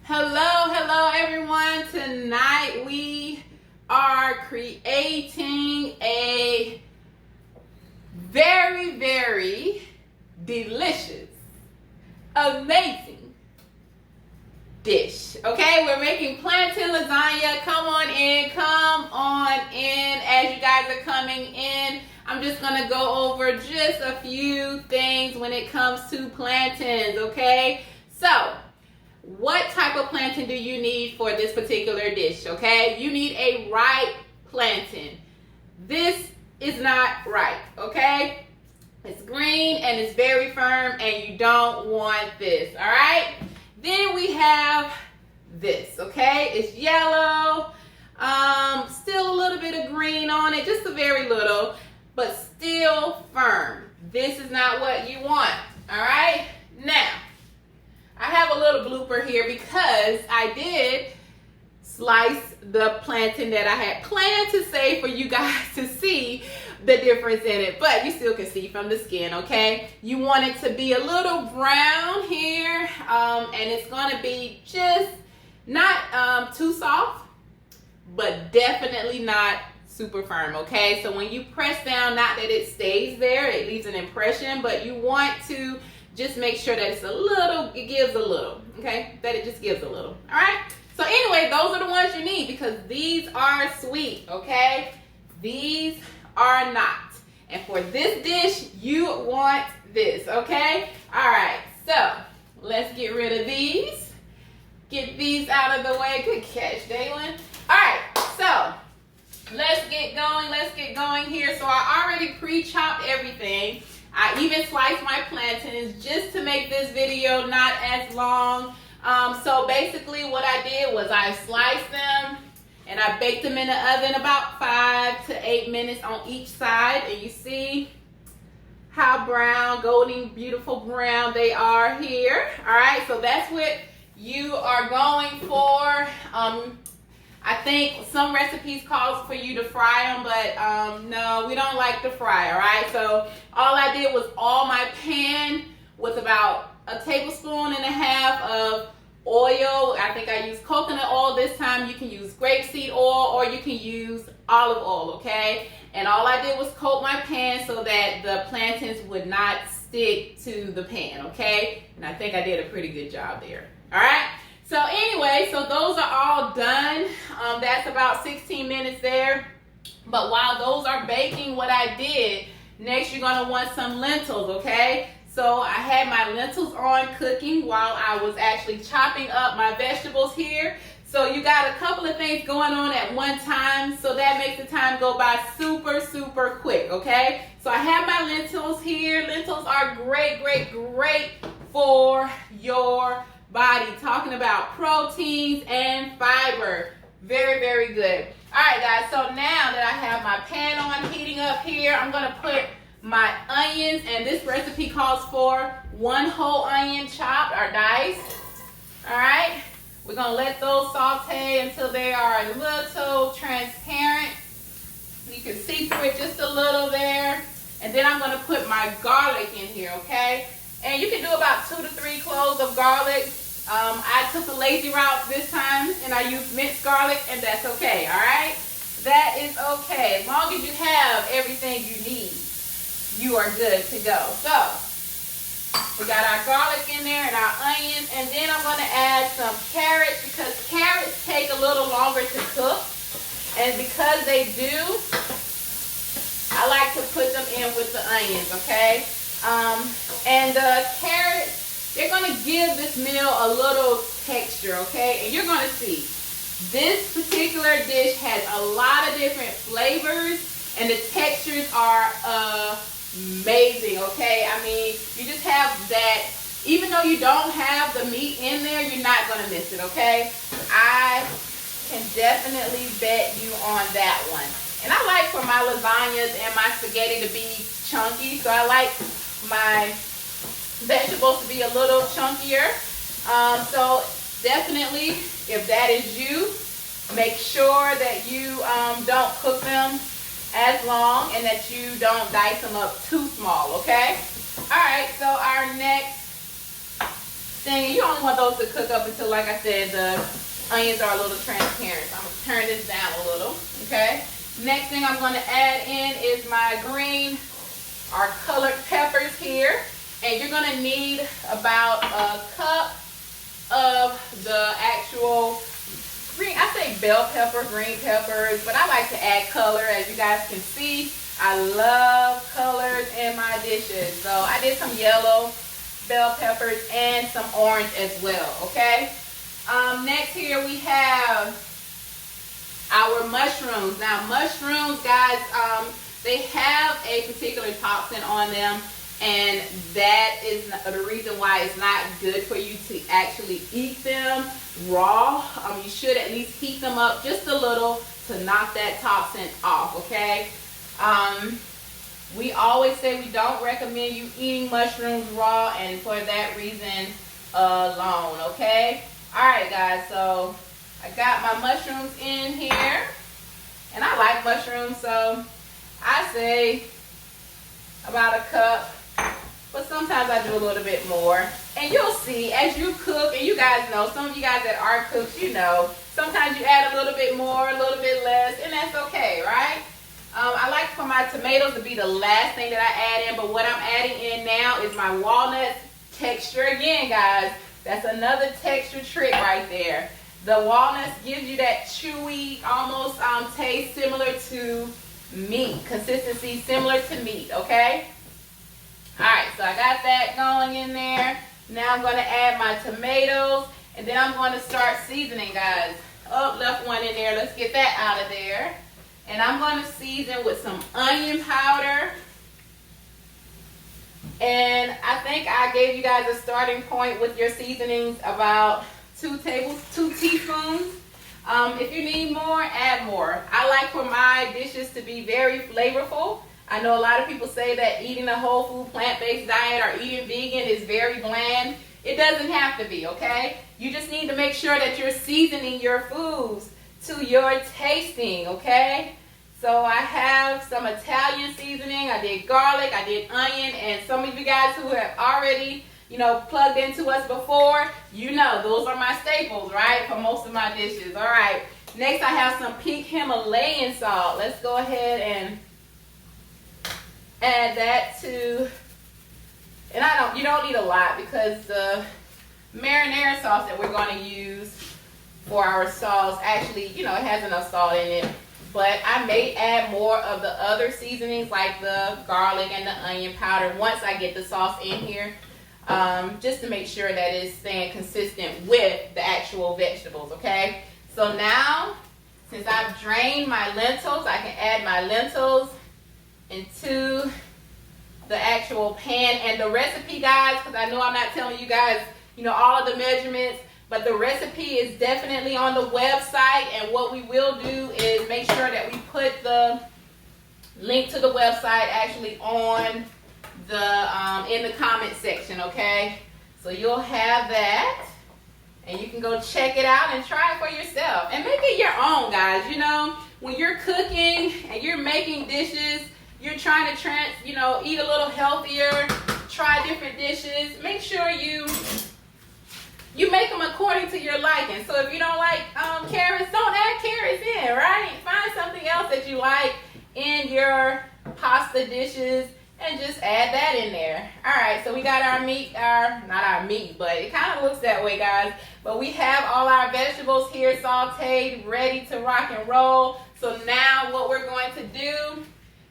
Hello everyone. Tonight we are creating a very delicious, amazing dish. Okay, we're making plantain lasagna. Come on in. As you guys are coming in, I'm just gonna go over just a few things when it comes to plantains. Okay, so what type of plantain do you need for this particular dish? Okay, you need a ripe plantain. This is not ripe. Okay, it's green and it's very firm, and you don't want this. All right, then we have this. Okay, it's yellow, still a little bit of green on it, just a very little, but still firm. This is not what you want. All right, now I have a little blooper here because I did slice the plantain that I had planned to save for you guys to see the difference in it, but you still can see from the skin. Okay, you want it to be a little brown here, and it's going to be just not too soft, but definitely not super firm. Okay, so when you press down, not that it stays there, it leaves an impression, but you want to just make sure that it's it gives a little, okay? That it just gives a little, all right? So anyway, those are the ones you need because these are sweet, okay? These are not. And for this dish, you want this, okay? All right, so let's get rid of these. Get these out of the way. Good catch, Dalen. All right, so let's get going here. So I already pre-chopped everything. I even sliced my plantains just to make this video not as long. So basically what I did was I sliced them and I baked them in the oven about 5 to 8 minutes on each side. And you see how brown, golden, beautiful brown they are here. All right, so that's what you are going for. I think some recipes calls for you to fry them, but no, we don't like to fry, all right? So all I did was my pan with about 1.5 tablespoons of oil. I think I used coconut oil this time. You can use grapeseed oil or you can use olive oil, okay? And all I did was coat my pan so that the plantains would not stick to the pan, okay? And I think I did a pretty good job there, all right? So anyway, so those are all done. That's about 16 minutes there. But while those are baking, what I did, next you're gonna want some lentils, okay? So I had my lentils on cooking while I was actually chopping up my vegetables here. So you got a couple of things going on at one time, so that makes the time go by super quick, okay? So I have my lentils here. Lentils are great for your body, talking about proteins and fiber. Very good. All right, guys, so now that I have my pan on heating up here, I'm gonna put my onions, and this recipe calls for 1 whole onion chopped or diced. All right, we're gonna let those saute until they are a little transparent. You can see through it just a little there. And then I'm gonna put my garlic in here, okay? And you can do about 2 to 3 cloves of garlic. I took the lazy route this time and I used minced garlic, and that's okay, all right? That is okay. As long as you have everything you need, you are good to go. So we got our garlic in there and our onions, and then I'm gonna add some carrots because carrots take a little longer to cook. And because they do, I like to put them in with the onions, okay? And the carrots, they're gonna give this meal a little texture, okay? And you're gonna see, this particular dish has a lot of different flavors and the textures are amazing, okay? I mean, you just have that, even though you don't have the meat in there, you're not gonna miss it, okay? I can definitely bet you on that one. And I like for my lasagnas and my spaghetti to be chunky, so I like my vegetables to be a little chunkier. So definitely, if that is you, make sure that you don't cook them as long and that you don't dice them up too small, okay? All right, so our next thing. You only want those to cook up until, like I said, the onions are a little transparent. So I'm going to turn this down a little, okay? Next thing I'm going to add in is my green or colored peppers here. And you're going to need about a cup of the actual green, I say bell pepper, green peppers, but I like to add color. As you guys can see, I love colors in my dishes. So I did some yellow bell peppers and some orange as well, okay? Next here we have our mushrooms. Now mushrooms, guys, they have a particular toxin on them, and that is the reason why it's not good for you to actually eat them raw. You should at least heat them up just a little to knock that toxin off, okay? We always say we don't recommend you eating mushrooms raw, and for that reason alone, okay? Alright guys, so I got my mushrooms in here, and I like mushrooms, so I say about a cup, but sometimes I do a little bit more. And you'll see as you cook, and you guys know, some of you guys that are cooks, you know, sometimes you add a little bit more, a little bit less, and that's okay, right? I like for my tomatoes to be the last thing that I add in, but what I'm adding in now is my walnut texture. Again, guys, that's another texture trick right there. The walnuts gives you that chewy, almost taste similar to meat, consistency similar to meat, okay? Alright, so I got that going in there. Now I'm going to add my tomatoes, and then I'm going to start seasoning, guys. Oh, left one in there. Let's get that out of there. And I'm going to season with some onion powder. And I think I gave you guys a starting point with your seasonings, about 2 teaspoons. If you need more, add more. I like for my dishes to be very flavorful. I know a lot of people say that eating a whole food plant-based diet or eating vegan is very bland. It doesn't have to be, okay? You just need to make sure that you're seasoning your foods to your tasting, okay? So I have some Italian seasoning. I did garlic, I did onion, and some of you guys who have already, you know, plugged into us before, you know, those are my staples, right, for most of my dishes. All right, next I have some pink Himalayan salt. Let's go ahead and add that to, and you don't need a lot, because the marinara sauce that we're going to use for our sauce, actually, you know, it has enough salt in it. But I may add more of the other seasonings like the garlic and the onion powder once I get the sauce in here, just to make sure that it's staying consistent with the actual vegetables, okay? So now, since I've drained my lentils, I can add my lentils into the actual pan. And the recipe, guys, because I know I'm not telling you guys, you know, all of the measurements, but the recipe is definitely on the website. And what we will do is make sure that we put the link to the website actually on the in the comment section, okay? So you'll have that, and you can go check it out and try it for yourself and make it your own, guys. You know, when you're cooking and you're making dishes, you're trying to eat a little healthier, try different dishes. Make sure you make them according to your liking. So if you don't like carrots, don't add carrots in, right? Find something else that you like in your pasta dishes and just add that in there. All right, so we got our meat, not our meat, but it kind of looks that way, guys. But we have all our vegetables here sauteed, ready to rock and roll. So now what we're going to do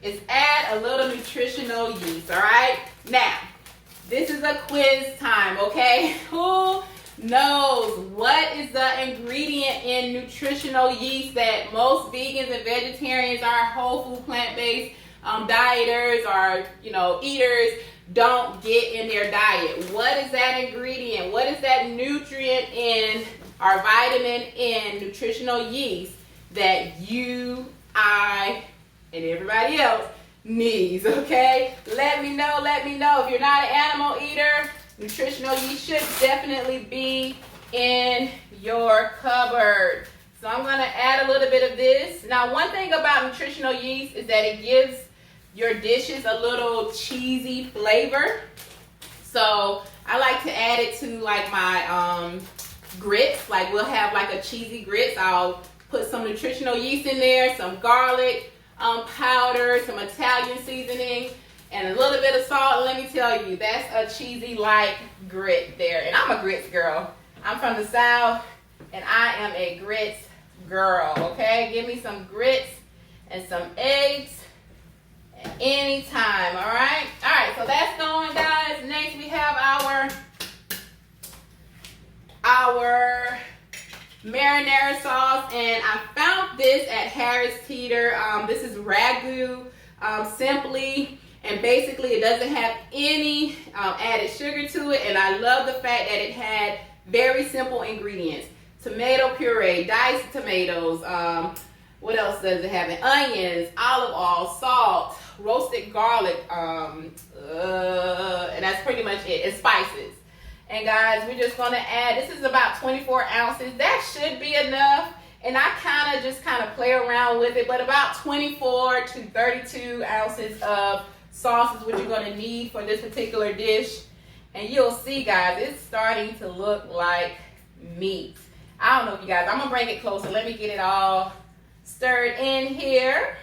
is add a little nutritional yeast, all right? Now, this is a quiz time, okay? Who knows what is the ingredient in nutritional yeast that most vegans and vegetarians, our whole food plant-based dieters or eaters don't get in their diet? What is that ingredient? What is that nutrient in our vitamin in nutritional yeast that you, I, and everybody else needs? Okay, let me know. If you're not an animal eater, nutritional yeast should definitely be in your cupboard. So I'm going to add a little bit of this. Now, one thing about nutritional yeast is that it gives your dishes a little cheesy flavor. So I like to add it to like my grits. Like we'll have like a cheesy grits. I'll put some nutritional yeast in there, some garlic powder, some Italian seasoning, and a little bit of salt. And let me tell you, that's a cheesy like grit there. And I'm a grits girl. I'm from the South, and I am a grits girl, okay? Give me some grits and some eggs at any time, all right? All right, so that's going, guys. Next, we have our marinara sauce, and I found this at Harris Teeter. This is ragu simply, and basically it doesn't have any added sugar to it, and I love the fact that it had very simple ingredients. Tomato puree, diced tomatoes, what else does it have? Onions, olive oil, salt, roasted garlic, and that's pretty much it, and spices. And guys, we're just gonna add, this is about 24 ounces. That should be enough. And I kind of play around with it, but about 24 to 32 ounces of sauce is what you're gonna need for this particular dish. And you'll see, guys, it's starting to look like meat. I don't know if you guys, I'm gonna bring it closer. Let me get it all stirred in here.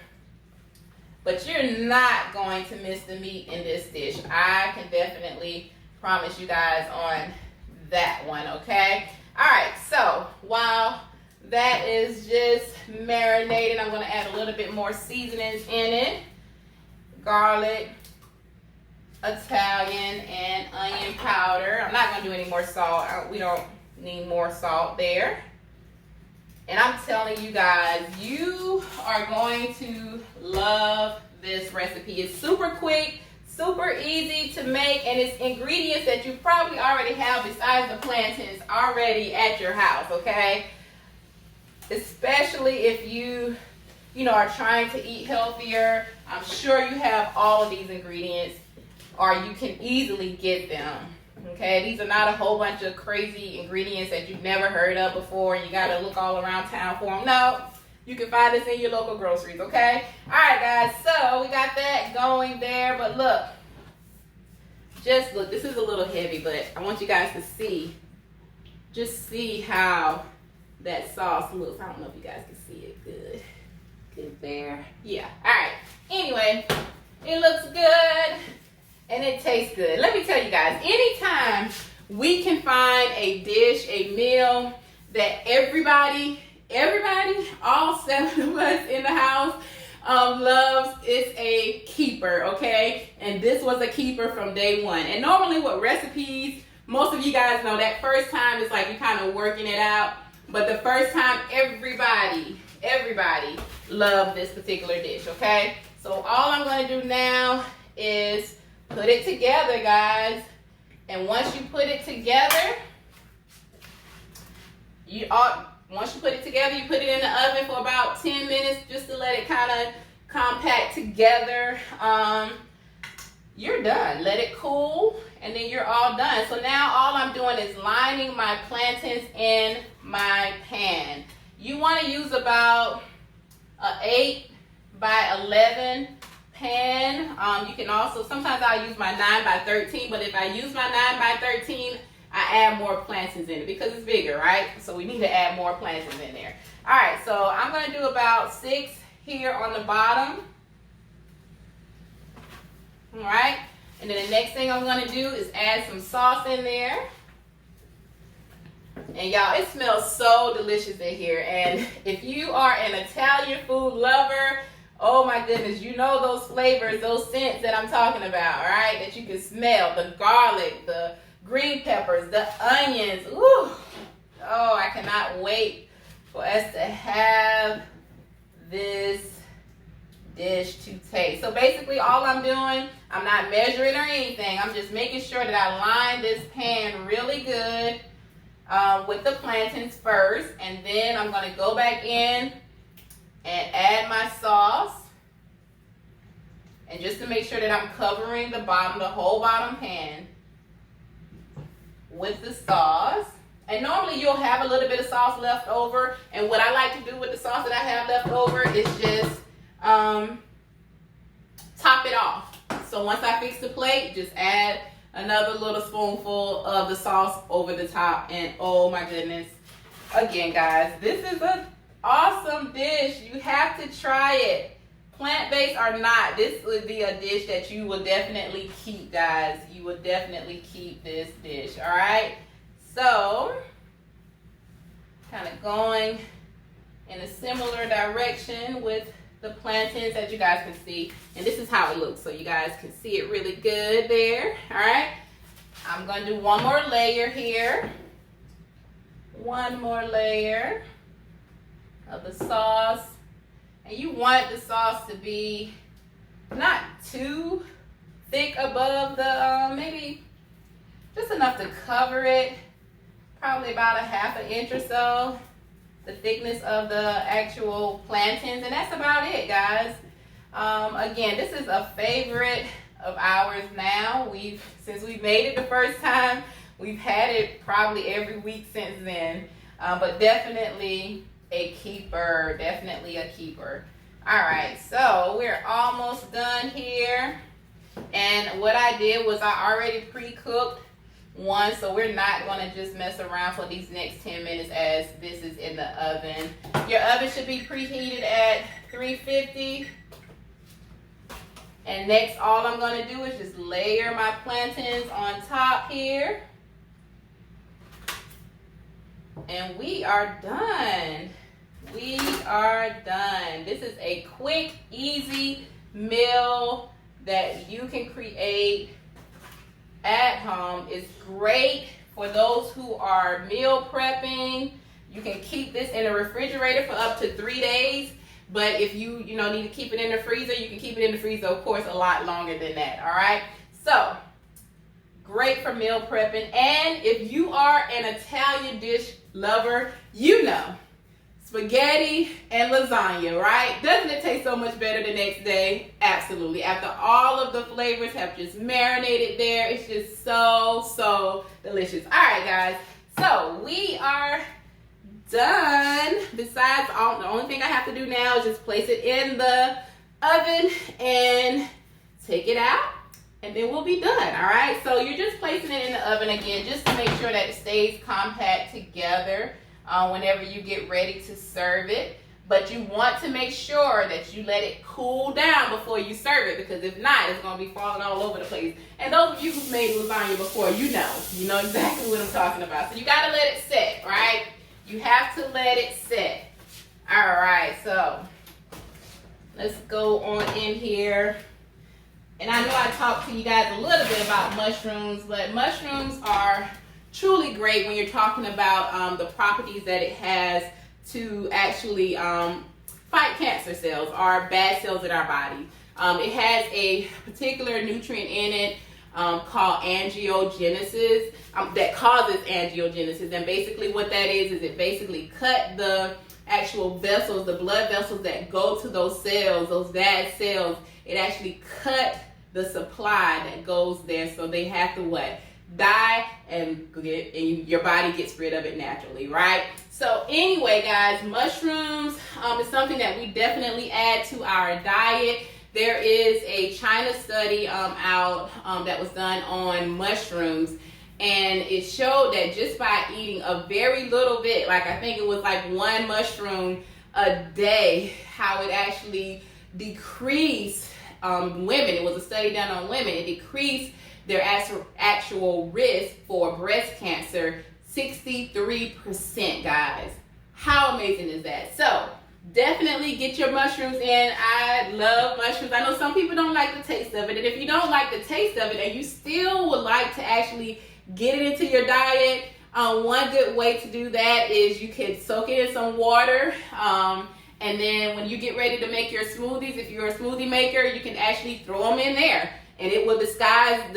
But you're not going to miss the meat in this dish. I can definitely promise you guys on that one, okay? All right, so while that is just marinating, I'm gonna add a little bit more seasonings in it. Garlic, Italian, and onion powder. I'm not gonna do any more salt. We don't need more salt there. And I'm telling you guys, you are going to love this recipe. It's super quick, super easy to make, and it's ingredients that you probably already have besides the plantains already at your house, okay? Especially if you are trying to eat healthier. I'm sure you have all of these ingredients, or you can easily get them. Okay, these are not a whole bunch of crazy ingredients that you've never heard of before and you got to look all around town for them. No, you can find this in your local groceries, okay? All right, guys, so we got that going there, but look, just look, this is a little heavy, but I want you guys to see, just see how that sauce looks. I don't know if you guys can see it good. Good there. Yeah, all right. Anyway, it looks good. And it tastes good. Let me tell you guys, anytime we can find a dish, a meal that everybody, all 7 of us in the house loves, it's a keeper, okay? And this was a keeper from day one. And normally with recipes, most of you guys know that first time it's like you're kind of working it out. But the first time, everybody loved this particular dish, okay? So all I'm going to do now is put it together, guys. And once you put it together, you put it in the oven for about 10 minutes just to let it kind of compact together. You're done. Let it cool, and then you're all done. So now all I'm doing is lining my plantains in my pan. You want to use about an 8 by 11 pan. You can also, sometimes I'll use my 9 by 13, but if I use my 9 by 13, I add more plantains in it because it's bigger, right? So we need to add more plantains in there. All right, so I'm going to do about 6 here on the bottom. All right, and then the next thing I'm going to do is add some sauce in there. And y'all, it smells so delicious in here. And if you are an Italian food lover, oh my goodness, you know those flavors, those scents that I'm talking about, all right? That you can smell, the garlic, the green peppers, the onions. Ooh, oh, I cannot wait for us to have this dish to taste. So basically all I'm doing, I'm not measuring or anything. I'm just making sure that I line this pan really good with the plantains first, and then I'm going to go back in and add my sauce. And just to make sure that I'm covering the bottom, the whole bottom pan with the sauce. And normally you'll have a little bit of sauce left over. And what I like to do with the sauce that I have left over is just top it off. So once I fix the plate, just add another little spoonful of the sauce over the top, and oh my goodness. Again, guys, this is an awesome dish. You have to try it. Plant-based or not, this would be a dish that you will definitely keep, guys. You will definitely keep this dish, all right? So, kind of going in a similar direction with the plantains that you guys can see. And this is how it looks, so you guys can see it really good there, all right? I'm going to do one more layer here. One more layer of the sauce. And you want the sauce to be not too thick above the, maybe just enough to cover it. Probably about a ½ inch or so, the thickness of the actual plantains. And that's about it, guys. Again, this is a favorite of ours now. Since we made it the first time, we've had it probably every week since then. But definitely a keeper, definitely a keeper. All right, so we're almost done here. And what I did was I already pre-cooked one, so we're not gonna just mess around for these next 10 minutes as this is in the oven. Your oven should be preheated at 350. And next, all I'm gonna do is just layer my plantains on top here. And we are done. We are done. This is a quick, easy meal that you can create at home. It's great for those who are meal prepping. You can keep this in the refrigerator for up to 3 days. But if you need to keep it in the freezer, you can keep it in the freezer, of course, a lot longer than that. All right. So great for meal prepping. And if you are an Italian dish lover, you know spaghetti and lasagna, right? Doesn't it taste so much better the next day? Absolutely. After all of the flavors have just marinated there, it's just so delicious. All right, guys. So we are done. Besides, the only thing I have to do now is just place it in the oven and take it out, and then we'll be done. All right. So you're just placing it in the oven again, just to make sure that it stays compact together whenever you get ready to serve it. But you want to make sure that you let it cool down before you serve it, because if not, it's going to be falling all over the place. And those of you who've made lasagna before, you know exactly what I'm talking about. So you got to let it set, right? You have to let it set. All right, so let's go on in here. And I know I talked to you guys a little bit about mushrooms, but mushrooms are truly great when you're talking about the properties that it has to actually fight cancer cells or bad cells in our body. It has a particular nutrient in it called angiogenesis that causes angiogenesis. And basically what that is it basically cut the actual vessels, the blood vessels that go to those cells, those bad cells. It actually cut the supply that goes there, so they have to what? Die, and your body gets rid of it naturally, right? So anyway, guys, mushrooms is something that we definitely add to our diet. There is a China study out that was done on mushrooms, and it showed that just by eating a very little bit, like I think it was like 1 mushroom a day, how it actually decreased women. It was a study done on women. It decreased their actual risk for breast cancer 63%, guys. How amazing is that? So definitely get your mushrooms in. I love mushrooms. I know some people don't like the taste of it, and if you don't like the taste of it and you still would like to actually get it into your diet, one good way to do that is you can soak it in some water, and then when you get ready to make your smoothies, if you're a smoothie maker, you can actually throw them in there, and it will the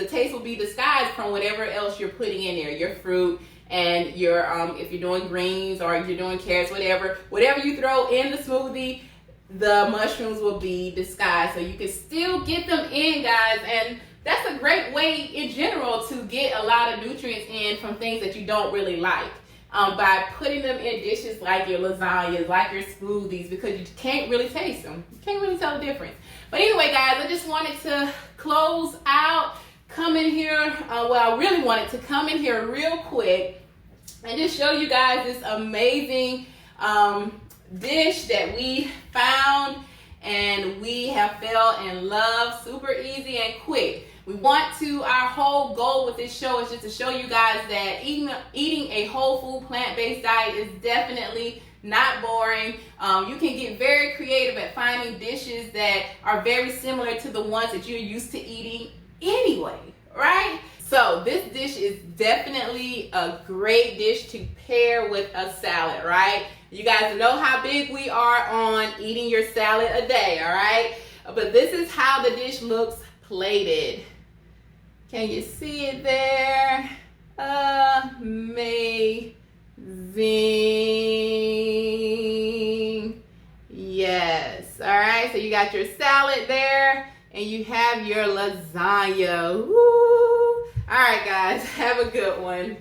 taste will be disguised from whatever else you're putting in there, your fruit and your, if you're doing greens or if you're doing carrots, whatever you throw in the smoothie, the mushrooms will be disguised. So you can still get them in, guys, and that's a great way in general to get a lot of nutrients in from things that you don't really like. By putting them in dishes like your lasagnas, like your smoothies, because you can't really taste them. You can't really tell the difference. But anyway, guys, I just wanted to close out come in here, I really wanted to come in here real quick and just show you guys this amazing dish that we found and we have fell in love. Super easy and quick. Our whole goal with this show is just to show you guys that eating a whole food plant-based diet is definitely not boring. You can get very creative at finding dishes that are very similar to the ones that you're used to eating anyway, right? So this dish is definitely a great dish to pair with a salad, right? You guys know how big we are on eating your salad a day, all right? But this is how the dish looks plated. Can you see it there? Amazing. Yes. All right. So you got your salad there and you have your lasagna. Woo. All right, guys. Have a good one.